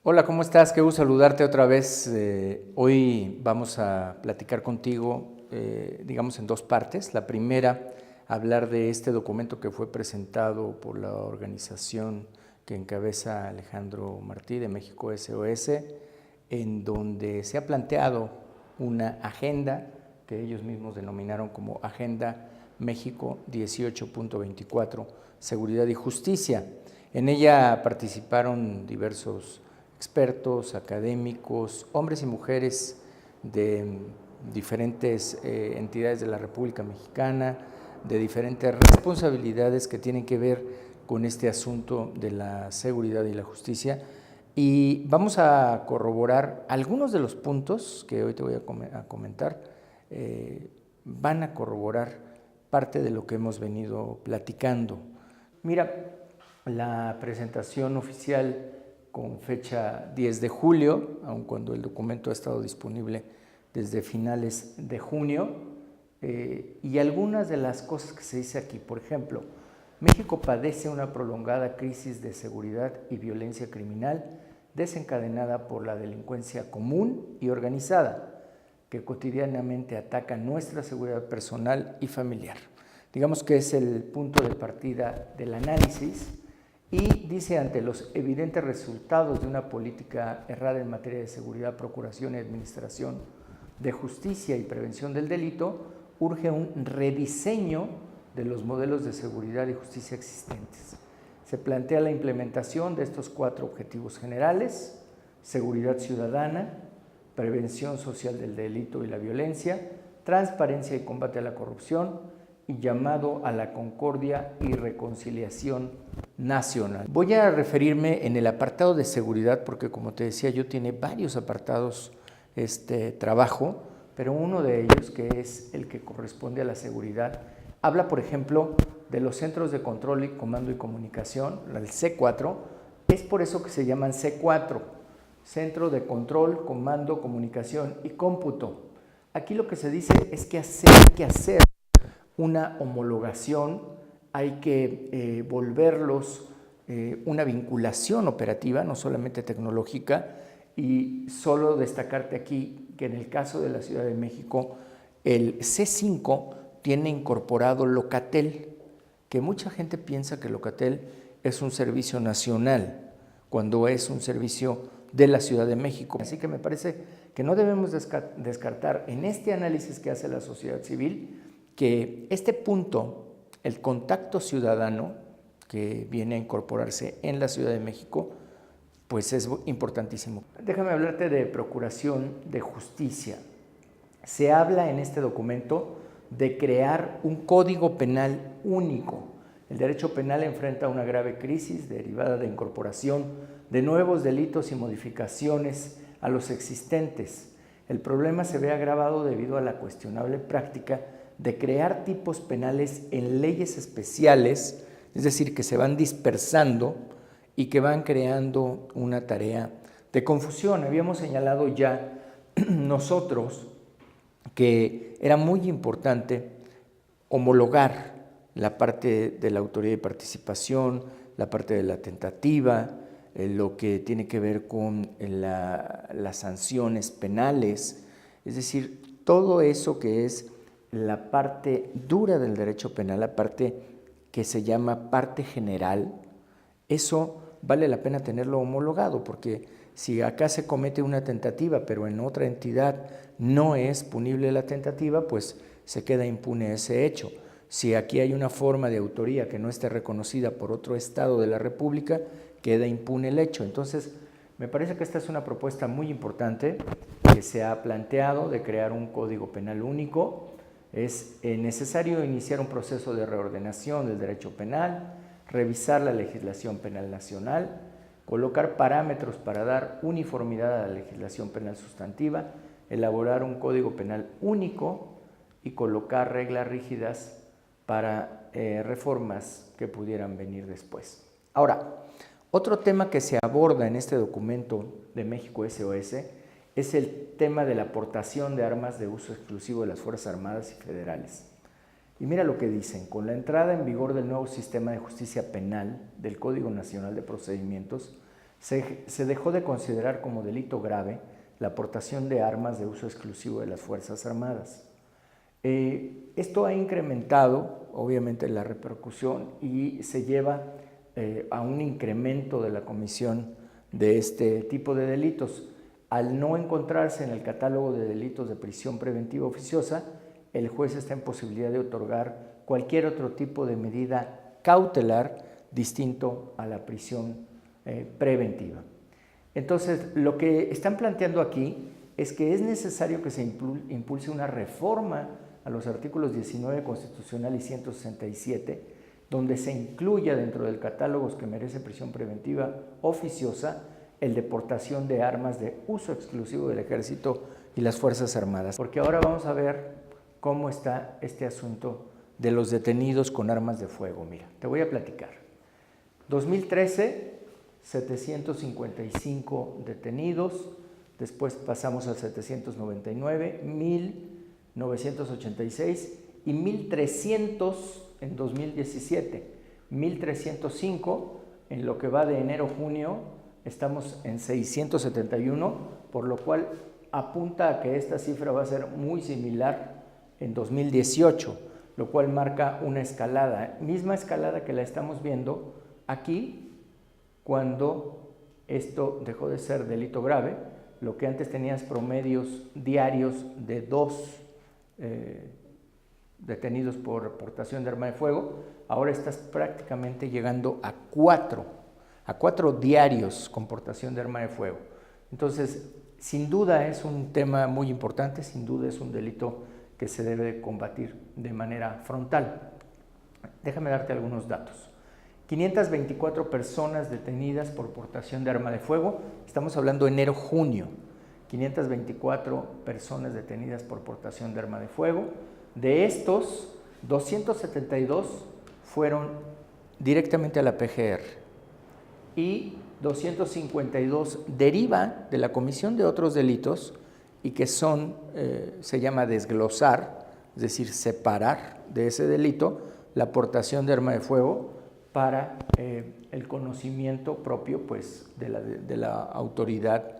Hola, ¿cómo estás? Qué gusto saludarte otra vez. Hoy vamos a platicar contigo, digamos, en dos partes. La primera, hablar de este documento que fue presentado por la organización que encabeza Alejandro Martí de México SOS, en donde se ha planteado una agenda que ellos mismos denominaron como Agenda México 18.24, Seguridad y Justicia. En ella participaron diversos expertos, académicos, hombres y mujeres de diferentes entidades de la República Mexicana, de diferentes responsabilidades que tienen que ver con este asunto de la seguridad y la justicia. Y vamos a corroborar algunos de los puntos que hoy te voy a comentar, van a corroborar parte de lo que hemos venido platicando. Mira, la presentación oficial con fecha 10 de julio, aun cuando el documento ha estado disponible desde finales de junio, y algunas de las cosas que se dice aquí. Por ejemplo, México padece una prolongada crisis de seguridad y violencia criminal desencadenada por la delincuencia común y organizada, que cotidianamente ataca nuestra seguridad personal y familiar. Digamos que es el punto de partida del análisis. Y dice, ante los evidentes resultados de una política errada en materia de seguridad, procuración y administración de justicia y prevención del delito, urge un rediseño de los modelos de seguridad y justicia existentes. Se plantea la implementación de estos 4 objetivos generales: seguridad ciudadana, prevención social del delito y la violencia, transparencia y combate a la corrupción, y llamado a la concordia y reconciliación nacional. Voy a referirme en el apartado de seguridad porque, como te decía yo, tiene varios apartados este trabajo, pero uno de ellos, que es el que corresponde a la seguridad, habla, por ejemplo, de los centros de control y comando y comunicación, el C4. Es por eso que se llaman C4, Centro de Control, Comando, Comunicación y Cómputo. Aquí lo que se dice es que hay que hacer una homologación, hay que volverlos una vinculación operativa, no solamente tecnológica. Y solo destacarte aquí que en el caso de la Ciudad de México, el C5 tiene incorporado Locatel, que mucha gente piensa que Locatel es un servicio nacional, cuando es un servicio de la Ciudad de México. Así que me parece que no debemos descartar en este análisis que hace la sociedad civil que este punto, el contacto ciudadano que viene a incorporarse en la Ciudad de México, pues es importantísimo. Déjame hablarte de procuración de justicia. Se habla en este documento de crear un código penal único. El derecho penal enfrenta una grave crisis derivada de incorporación de nuevos delitos y modificaciones a los existentes. El problema se ve agravado debido a la cuestionable práctica de crear tipos penales en leyes especiales, es decir, que se van dispersando y que van creando una tarea de confusión. Habíamos señalado ya nosotros que era muy importante homologar la parte de la autoría de participación, la parte de la tentativa, lo que tiene que ver con las sanciones penales, es decir, todo eso que es la parte dura del derecho penal, la parte que se llama parte general. Eso vale la pena tenerlo homologado, porque si acá se comete una tentativa, pero en otra entidad no es punible la tentativa, pues se queda impune ese hecho. Si aquí hay una forma de autoría que no esté reconocida por otro estado de la República, queda impune el hecho. Entonces, me parece que esta es una propuesta muy importante que se ha planteado de crear un código penal único. Es necesario iniciar un proceso de reordenación del derecho penal, revisar la legislación penal nacional, colocar parámetros para dar uniformidad a la legislación penal sustantiva, elaborar un código penal único y colocar reglas rígidas para reformas que pudieran venir después. Ahora, otro tema que se aborda en este documento de México SOS es el tema de la aportación de armas de uso exclusivo de las Fuerzas Armadas y Federales. Y mira lo que dicen: con la entrada en vigor del nuevo sistema de justicia penal del Código Nacional de Procedimientos, Se dejó de considerar como delito grave la aportación de armas de uso exclusivo de las Fuerzas Armadas. Esto ha incrementado, obviamente, la repercusión y se lleva a un incremento de la comisión de este tipo de delitos. Al no encontrarse en el catálogo de delitos de prisión preventiva oficiosa, el juez está en posibilidad de otorgar cualquier otro tipo de medida cautelar distinto a la prisión preventiva. Entonces, lo que están planteando aquí es que es necesario que se impulse una reforma a los artículos 19 constitucional y 167, donde se incluya dentro del catálogo que merece prisión preventiva oficiosa el de portación de armas de uso exclusivo del Ejército y las Fuerzas Armadas. Porque ahora vamos a ver cómo está este asunto de los detenidos con armas de fuego. Mira, te voy a platicar. 2013, 755 detenidos, después pasamos al 799, 1986 y 1300 en 2017, 1305 en lo que va de enero-junio. Estamos en 671, por lo cual apunta a que esta cifra va a ser muy similar en 2018, lo cual marca una escalada, misma escalada que la estamos viendo aquí cuando esto dejó de ser delito grave. Lo que antes tenías promedios diarios de 2 detenidos por portación de arma de fuego, ahora estás prácticamente llegando a 4 diarios con portación de arma de fuego. Entonces, sin duda es un tema muy importante, sin duda es un delito que se debe combatir de manera frontal. Déjame darte algunos datos. 524 personas detenidas por portación de arma de fuego, estamos hablando enero-junio, 524 personas detenidas por portación de arma de fuego. De estos, 272 fueron directamente a la PGR y 252 derivan de la comisión de otros delitos y que son, se llama desglosar, es decir, separar de ese delito la portación de arma de fuego para el conocimiento propio pues, de la autoridad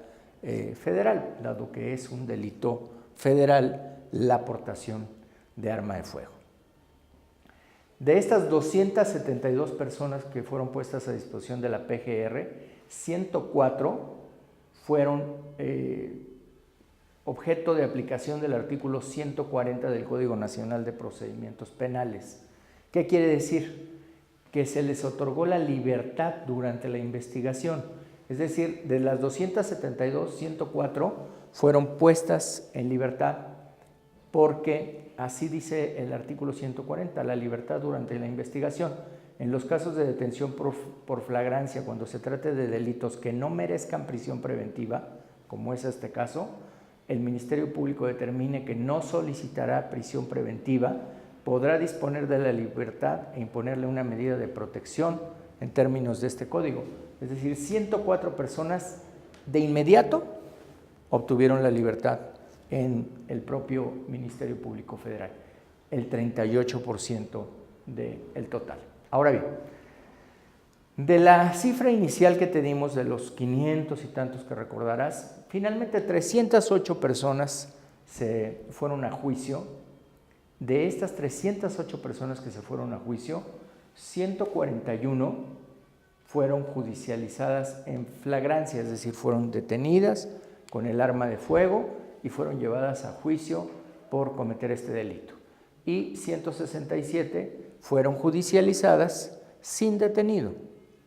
federal, dado que es un delito federal la portación de arma de fuego. De estas 272 personas que fueron puestas a disposición de la PGR, 104 fueron objeto de aplicación del artículo 140 del Código Nacional de Procedimientos Penales. ¿Qué quiere decir? Que se les otorgó la libertad durante la investigación. Es decir, de las 272, 104 fueron puestas en libertad porque así dice el artículo 140, la libertad durante la investigación. En los casos de detención por flagrancia, cuando se trate de delitos que no merezcan prisión preventiva, como es este caso, el Ministerio Público determine que no solicitará prisión preventiva, podrá disponer de la libertad e imponerle una medida de protección en términos de este código. Es decir, 104 personas de inmediato obtuvieron la libertad en el propio Ministerio Público Federal, el 38% del total. Ahora bien, de la cifra inicial que te dimos de los 500 y tantos que recordarás, finalmente 308 personas se fueron a juicio. De estas 308 personas que se fueron a juicio, 141 fueron judicializadas en flagrancia, es decir, fueron detenidas con el arma de fuego y fueron llevadas a juicio por cometer este delito. Y 167 fueron judicializadas sin detenido,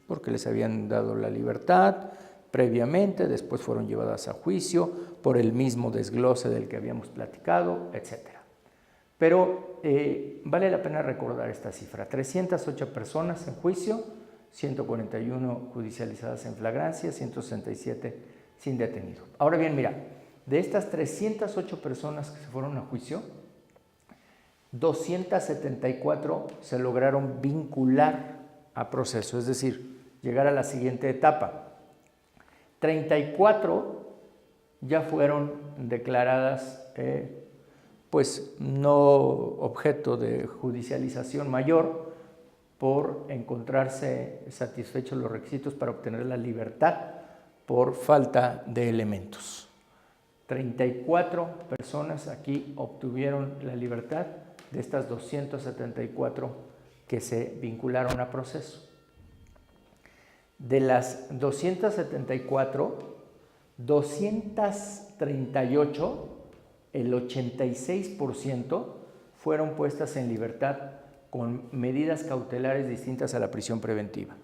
porque les habían dado la libertad previamente, después fueron llevadas a juicio por el mismo desglose del que habíamos platicado, etc. Pero vale la pena recordar esta cifra: 308 personas en juicio, 141 judicializadas en flagrancia, 167 sin detenido. Ahora bien, mira, de estas 308 personas que se fueron a juicio, 274 se lograron vincular a proceso, es decir, llegar a la siguiente etapa. 34 ya fueron declaradas pues no objeto de judicialización mayor por encontrarse satisfechos los requisitos para obtener la libertad por falta de elementos. 34 personas aquí obtuvieron la libertad de estas 274 que se vincularon a proceso. De las 274, 238, el 86%, fueron puestas en libertad con medidas cautelares distintas a la prisión preventiva.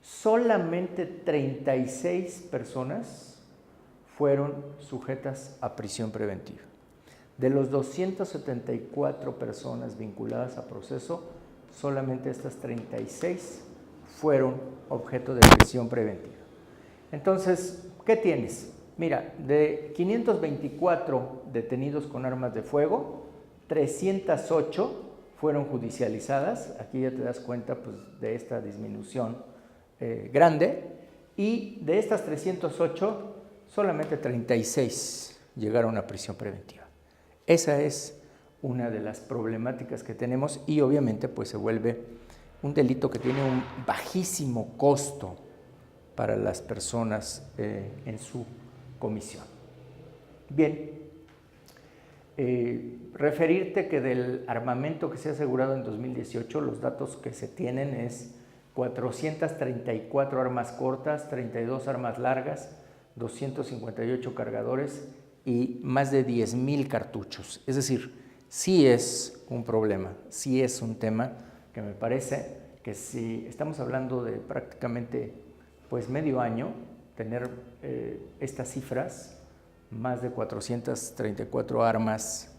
Solamente 36 personas fueron sujetas a prisión preventiva. De los 274 personas vinculadas a proceso, solamente estas 36 fueron objeto de prisión preventiva. Entonces, ¿qué tienes? Mira, de 524 detenidos con armas de fuego, 308 fueron judicializadas. Aquí ya te das cuenta pues, de esta disminución grande. Y de estas 308, solamente 36 llegaron a prisión preventiva. Esa es una de las problemáticas que tenemos y obviamente pues se vuelve un delito que tiene un bajísimo costo para las personas en su comisión. Bien, referirte que del armamento que se ha asegurado en 2018, los datos que se tienen es 434 armas cortas, 32 armas largas, 258 cargadores y más de 10,000 cartuchos. Es decir, sí es un problema, sí es un tema que me parece que si estamos hablando de prácticamente pues medio año, tener estas cifras, más de 434 armas,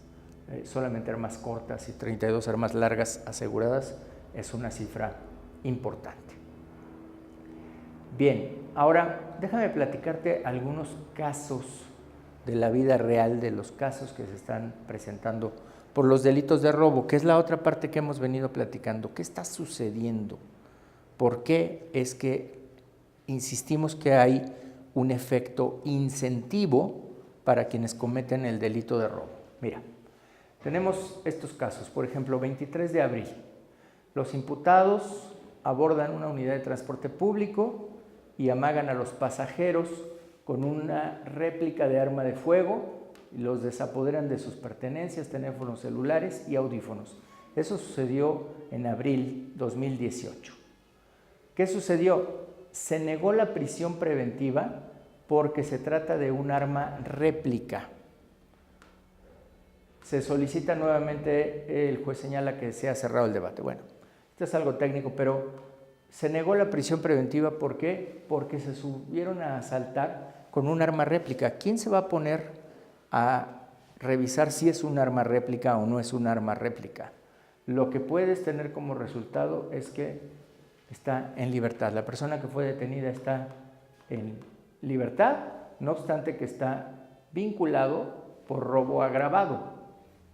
solamente armas cortas y 32 armas largas aseguradas, es una cifra importante. Bien, ahora déjame platicarte algunos casos de la vida real, de los casos que se están presentando por los delitos de robo, que es la otra parte que hemos venido platicando. ¿Qué está sucediendo? ¿Por qué es que insistimos que hay un efecto incentivo para quienes cometen el delito de robo? Mira, tenemos estos casos. Por ejemplo, 23 de abril, los imputados abordan una unidad de transporte público y amagan a los pasajeros con una réplica de arma de fuego y los desapoderan de sus pertenencias, teléfonos celulares y audífonos. Eso sucedió en abril 2018. ¿Qué sucedió? Se negó la prisión preventiva porque se trata de un arma réplica. Se solicita nuevamente, el juez señala que se ha cerrado el debate. Bueno, esto es algo técnico, pero se negó la prisión preventiva. ¿Por qué? Porque se subieron a asaltar con un arma réplica. ¿Quién se va a poner a revisar si es un arma réplica o no es un arma réplica? Lo que puedes tener como resultado es que está en libertad. La persona que fue detenida está en libertad, no obstante que está vinculado por robo agravado,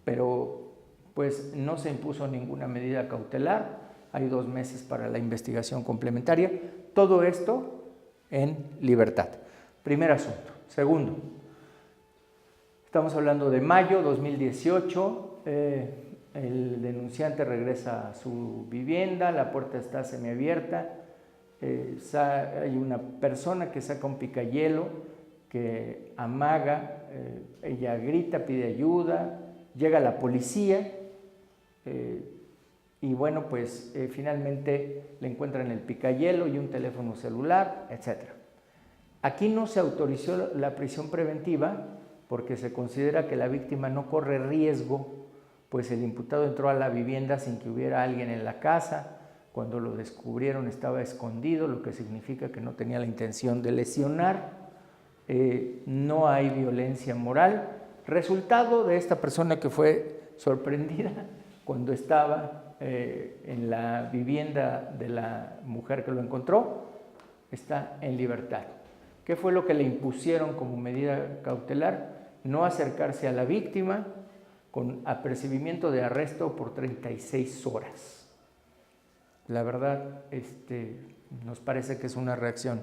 pero pues no se impuso ninguna medida cautelar. Hay 2 meses para la investigación complementaria. Todo esto en libertad. Primer asunto. Segundo, estamos hablando de mayo 2018. El denunciante regresa a su vivienda, la puerta está semiabierta. Hay una persona que saca un picayelo, que amaga, ella grita, pide ayuda, llega la policía. Y bueno, pues finalmente le encuentran el picayelo y un teléfono celular, etc. Aquí no se autorizó la prisión preventiva porque se considera que la víctima no corre riesgo, pues el imputado entró a la vivienda sin que hubiera alguien en la casa. Cuando lo descubrieron estaba escondido, lo que significa que no tenía la intención de lesionar. No hay violencia moral. Resultado de esta persona que fue sorprendida cuando estaba en la vivienda de la mujer que lo encontró, está en libertad. ¿Qué fue lo que le impusieron como medida cautelar? No acercarse a la víctima, con apercibimiento de arresto por 36 horas. La verdad, nos parece que es una reacción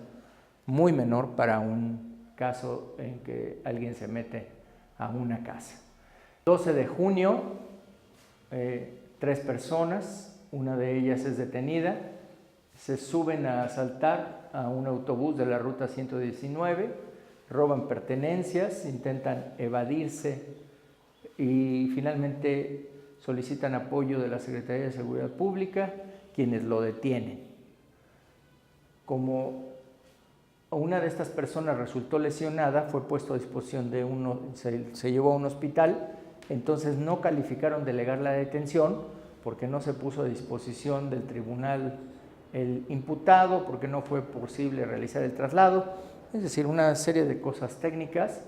muy menor para un caso en que alguien se mete a una casa. 12 de junio, 3 personas, una de ellas es detenida, se suben a asaltar a un autobús de la ruta 119, roban pertenencias, intentan evadirse y finalmente solicitan apoyo de la Secretaría de Seguridad Pública, quienes lo detienen. Como una de estas personas resultó lesionada, fue puesto a disposición de se llevó a un hospital, entonces no calificaron delegar la detención porque no se puso a disposición del tribunal el imputado, porque no fue posible realizar el traslado, es decir, una serie de cosas técnicas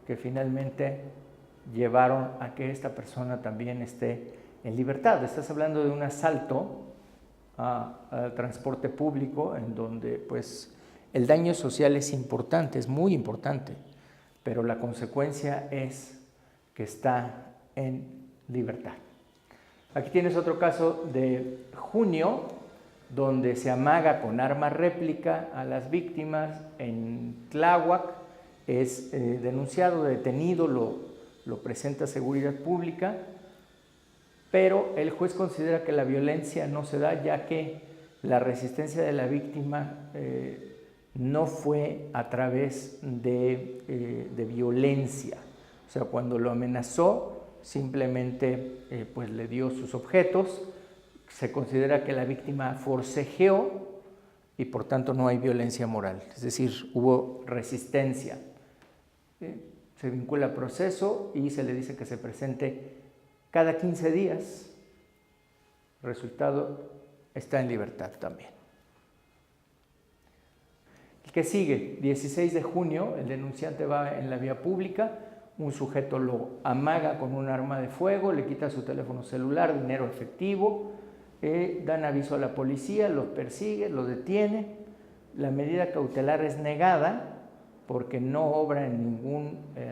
que finalmente llevaron a que esta persona también esté en libertad. Estás hablando de un asalto al transporte público en donde pues el daño social es importante, es muy importante, pero la consecuencia es que está en libertad. Aquí tienes otro caso de junio, donde se amaga con arma réplica a las víctimas en Tláhuac. Es denunciado, detenido, lo presenta Seguridad Pública, pero el juez considera que la violencia no se da, ya que la resistencia de la víctima no fue a través de violencia. O sea, cuando lo amenazó, simplemente pues le dio sus objetos. Se considera que la víctima forcejeó y por tanto no hay violencia moral, es decir, hubo resistencia. Se vincula al proceso y se le dice que se presente cada 15 días. El resultado está en libertad también. El que sigue, 16 de junio, el denunciante va en la vía pública, un sujeto lo amaga con un arma de fuego, le quita su teléfono celular, dinero efectivo, dan aviso a la policía, lo persigue, lo detiene. La medida cautelar es negada porque no obra en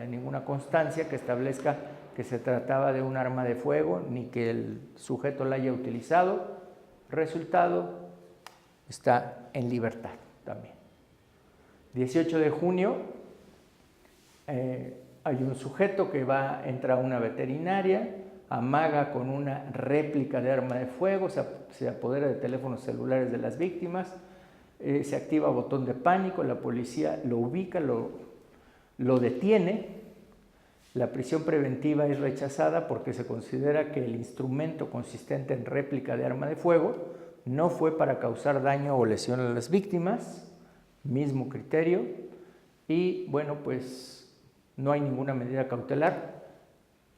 ninguna constancia que establezca que se trataba de un arma de fuego ni que el sujeto la haya utilizado. Resultado, está en libertad también. 18 de junio, hay un sujeto que entra a una veterinaria, amaga con una réplica de arma de fuego, se apodera de teléfonos celulares de las víctimas, se activa botón de pánico, la policía lo ubica, lo detiene. La prisión preventiva es rechazada porque se considera que el instrumento consistente en réplica de arma de fuego no fue para causar daño o lesión a las víctimas, mismo criterio, y bueno, pues no hay ninguna medida cautelar,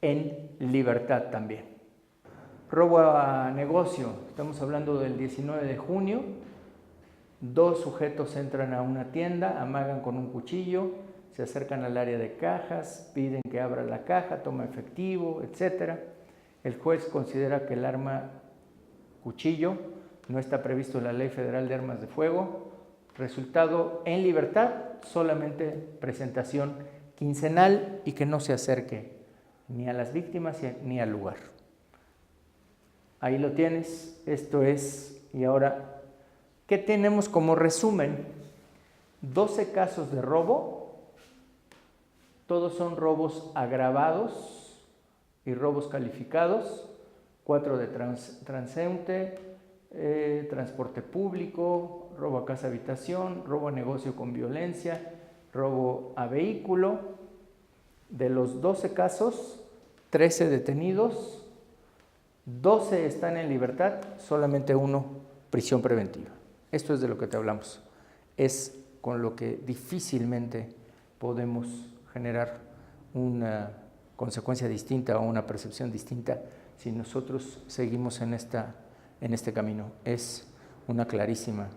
en libertad también. Robo a negocio, estamos hablando del 19 de junio, 2 sujetos entran a una tienda, amagan con un cuchillo, se acercan al área de cajas, piden que abra la caja, toma efectivo, etc. El juez considera que el arma cuchillo no está previsto en la Ley Federal de Armas de Fuego. Resultado en libertad, solamente presentación quincenal y que no se acerque ni a las víctimas ni al lugar. Ahí lo tienes, esto es, y ahora, ¿qué tenemos como resumen? 12 casos de robo, todos son robos agravados y robos calificados, 4 de transeúnte, transporte público, robo a casa habitación, robo a negocio con violencia, robo a vehículo. De los 12 casos, 13 detenidos, 12 están en libertad, solamente 1 prisión preventiva. Esto es de lo que te hablamos. Es con lo que difícilmente podemos generar una consecuencia distinta o una percepción distinta si nosotros seguimos en este camino. Es una clarísima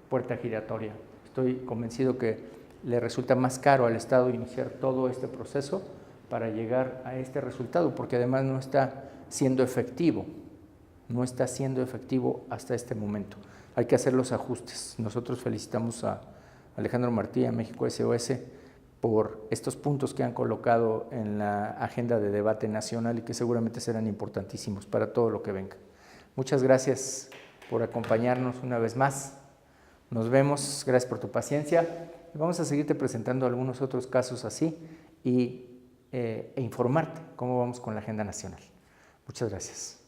puerta giratoria. Estoy convencido que le resulta más caro al Estado iniciar todo este proceso para llegar a este resultado, porque además no está siendo efectivo, hasta este momento. Hay que hacer los ajustes. Nosotros felicitamos a Alejandro Martí, a México SOS, por estos puntos que han colocado en la agenda de debate nacional y que seguramente serán importantísimos para todo lo que venga. Muchas gracias por acompañarnos una vez más. Nos vemos, gracias por tu paciencia. Vamos a seguirte presentando algunos otros casos así e informarte cómo vamos con la agenda nacional. Muchas gracias.